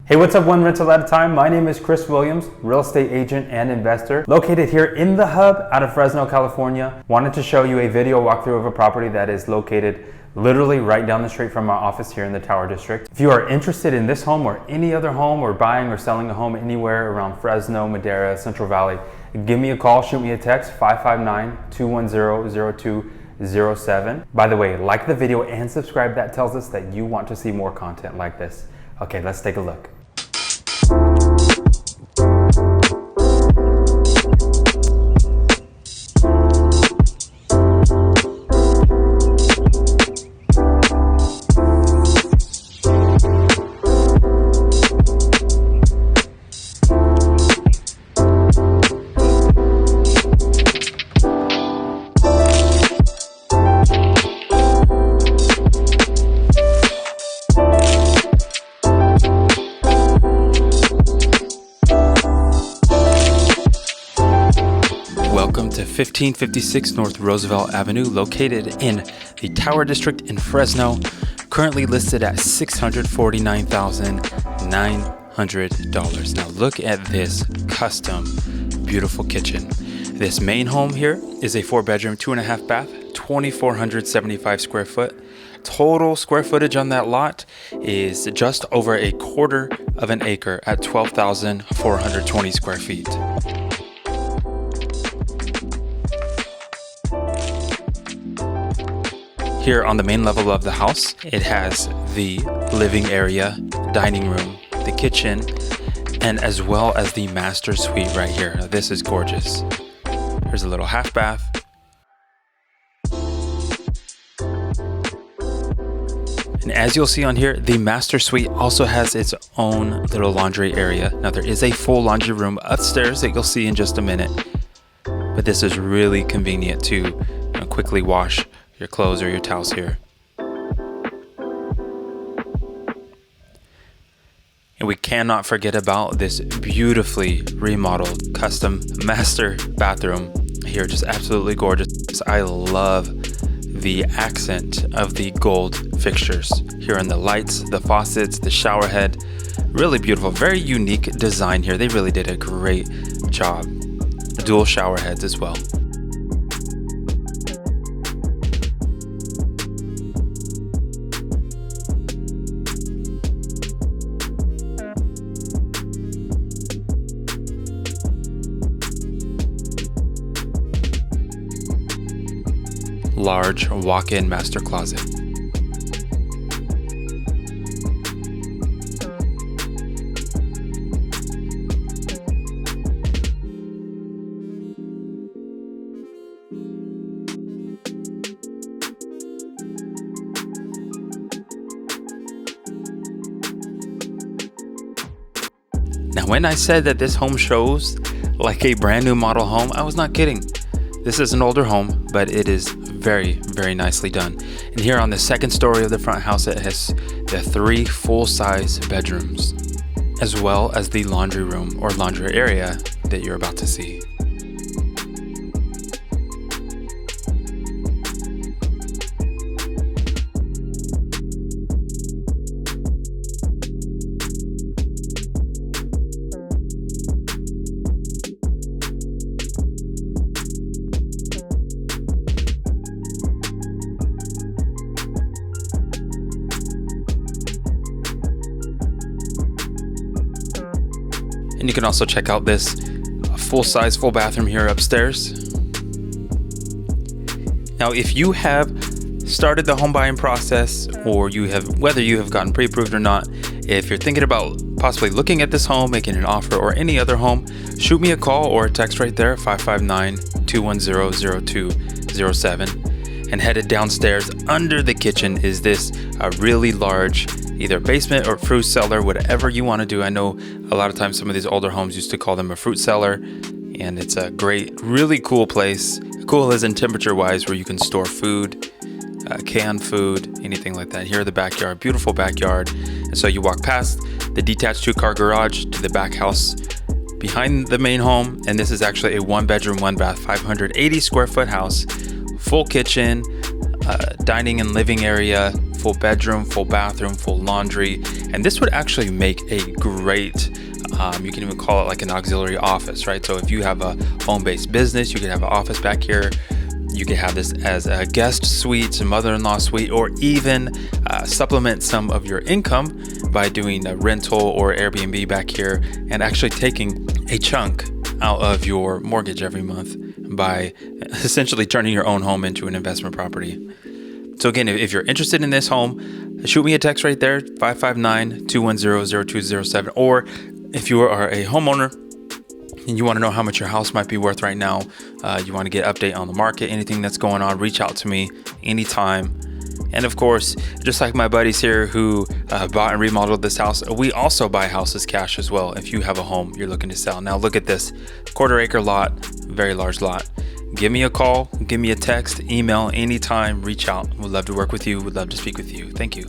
Hey, what's up, one rental at a time? My name is Chris Williams, real estate agent and investor, located here in the hub out of Fresno, California. Wanted to show you a video walkthrough of a property that is located literally right down the street from our office here in the Tower District. If you are interested in this home or any other home, or buying or selling a home anywhere around Fresno, Madera, Central Valley, give me a call, shoot me a text, 559-210-0207. By the way, like the video and subscribe. That tells us that you want to see more content like this. Okay, let's take a look. Welcome to 1556 North Roosevelt Avenue, located in the Tower District in Fresno, currently listed at $649,900. Now look at this custom, beautiful kitchen. This main home here is a 4-bedroom, 2.5 bath, 2,475 square foot. Total square footage on that lot is just over a quarter of an acre at 12,420 square feet. Here on the main level of the house, it has the living area, dining room, the kitchen, and as well as the master suite right here. Now, this is gorgeous. Here's a little half bath. And as you'll see on here, the master suite also has its own little laundry area. Now there is a full laundry room upstairs that you'll see in just a minute, but this is really convenient to quickly wash your clothes or your towels here. And we cannot forget about this beautifully remodeled custom master bathroom here. Just absolutely gorgeous. I love the accent of the gold fixtures here in the lights, the faucets, the shower head. Really beautiful, very unique design here. They really did a great job. Dual shower heads as well. Large walk-in master closet. Now, when I said that this home shows like a brand new model home, I was not kidding. This is an older home, but it is very, very nicely done. And here on the second story of the front house, it has the 3 full-size bedrooms, as well as the laundry room or laundry area that you're about to see. And you can also check out this full-size, full bathroom here upstairs. Now, if you have started the home buying process, or whether you have gotten pre-approved or not, if you're thinking about possibly looking at this home, making an offer, or any other home, shoot me a call or a text right there, 559-210-0207. And headed downstairs under the kitchen is this really large either basement or fruit cellar, whatever you want to do. I know a lot of times some of these older homes used to call them a fruit cellar, and it's a great, really cool place. Cool as in temperature wise, where you can store food, canned food, anything like that. Here in the backyard, beautiful backyard. And so you walk past the detached 2-car garage to the back house behind the main home. And this is actually a 1-bedroom, 1-bath, 580 square foot house, full kitchen, dining and living area, full bedroom, full bathroom, full laundry. And this would actually make a great, you can even call it like an auxiliary office, right? So if you have a home-based business, you could have an office back here. You could have this as a guest suite, a mother-in-law suite, or even supplement some of your income by doing a rental or Airbnb back here and actually taking a chunk out of your mortgage every month by essentially turning your own home into an investment property. So again, if you're interested in this home, shoot me a text right there, 559-210-0207. Or if you are a homeowner and you want to know how much your house might be worth right now, you want to get update on the market, anything that's going on, reach out to me anytime. And of course, just like my buddies here who bought and remodeled this house, we also buy houses cash as well if you have a home you're looking to sell. Now look at this, 1/4 acre lot, very large lot. Give me a call, give me a text, email, anytime, reach out. We'd love to work with you. We'd love to speak with you. Thank you.